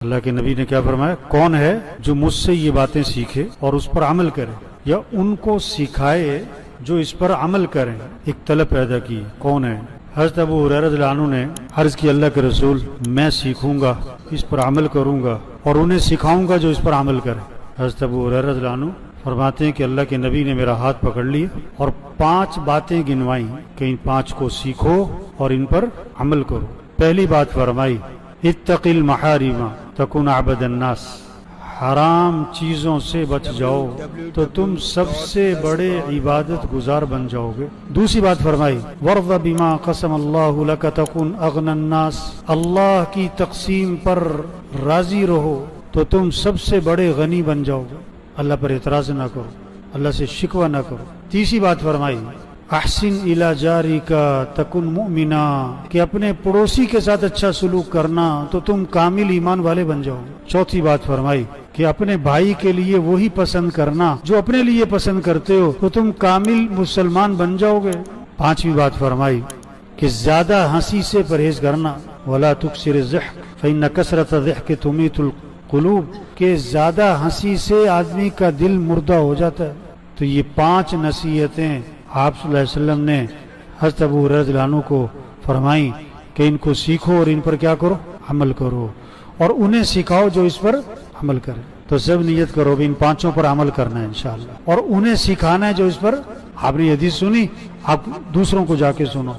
اللہ کے نبی نے کیا فرمایا؟ کون ہے جو مجھ سے یہ باتیں سیکھے اور اس پر عمل کرے، یا ان کو سکھائے جو اس پر عمل کریں؟ ایک طلب پیدا کی، کون ہے؟ حضرت ابو ہریرہ رضی اللہ عنہ نے عرض کی، اللہ کے رسول میں سیکھوں گا، اس پر عمل کروں گا اور انہیں سکھاؤں گا جو اس پر عمل کریں۔ حضرت ابو ہریرہ رضی اللہ عنہ فرماتے ہیں کہ اللہ کے نبی نے میرا ہاتھ پکڑ لیا اور 5 باتیں گنوائیں کہ ان 5 کو سیکھو اور ان پر عمل کرو۔ پہلی بات فرمائی، اتق المحارم تکن عبد الناس، حرام چیزوں سے بچ جاؤ تو تم سب سے بڑے عبادت گزار بن جاؤ گے۔ دوسری بات فرمائی، وارض بما قسم اللہ لک تکن اغنى الناس، اللہ کی تقسیم پر راضی رہو تو تم سب سے بڑے غنی بن جاؤ گے۔ اللہ پر اعتراض نہ کرو، اللہ سے شکوہ نہ کرو۔ تیسری بات فرمائی، احسن الی جارک تکن مؤمنا، کہ اپنے پڑوسی کے ساتھ اچھا سلوک کرنا تو تم کامل ایمان والے بن جاؤ گے۔ چوتھی بات فرمائی کہ اپنے بھائی کے لیے وہی پسند کرنا جو اپنے لیے پسند کرتے ہو تو تم کامل مسلمان بن جاؤ گے۔ پانچویں بات فرمائی کہ زیادہ ہنسی سے پرہیز کرنا، ولا تکثر الضحک فإن کثرة الضحک تمیت القلوب، کہ زیادہ ہنسی سے آدمی کا دل مردہ ہو جاتا ہے۔ تو یہ 5 نصیحتیں آپ صلی اللہ علیہ وسلم نے حضرت ابو ہریرہ رضی اللہ عنہ کو فرمائیں کہ ان کو سیکھو اور ان پر کیا کرو؟ عمل کرو، اور انہیں سکھاؤ جو اس پر عمل کرے۔ تو سب نیت کرو بھی ان 5 پر عمل کرنا ہے انشاءاللہ، اور انہیں سکھانا ہے جو اس پر۔ آپ نے حدیث سنی، آپ دوسروں کو جا کے سنو۔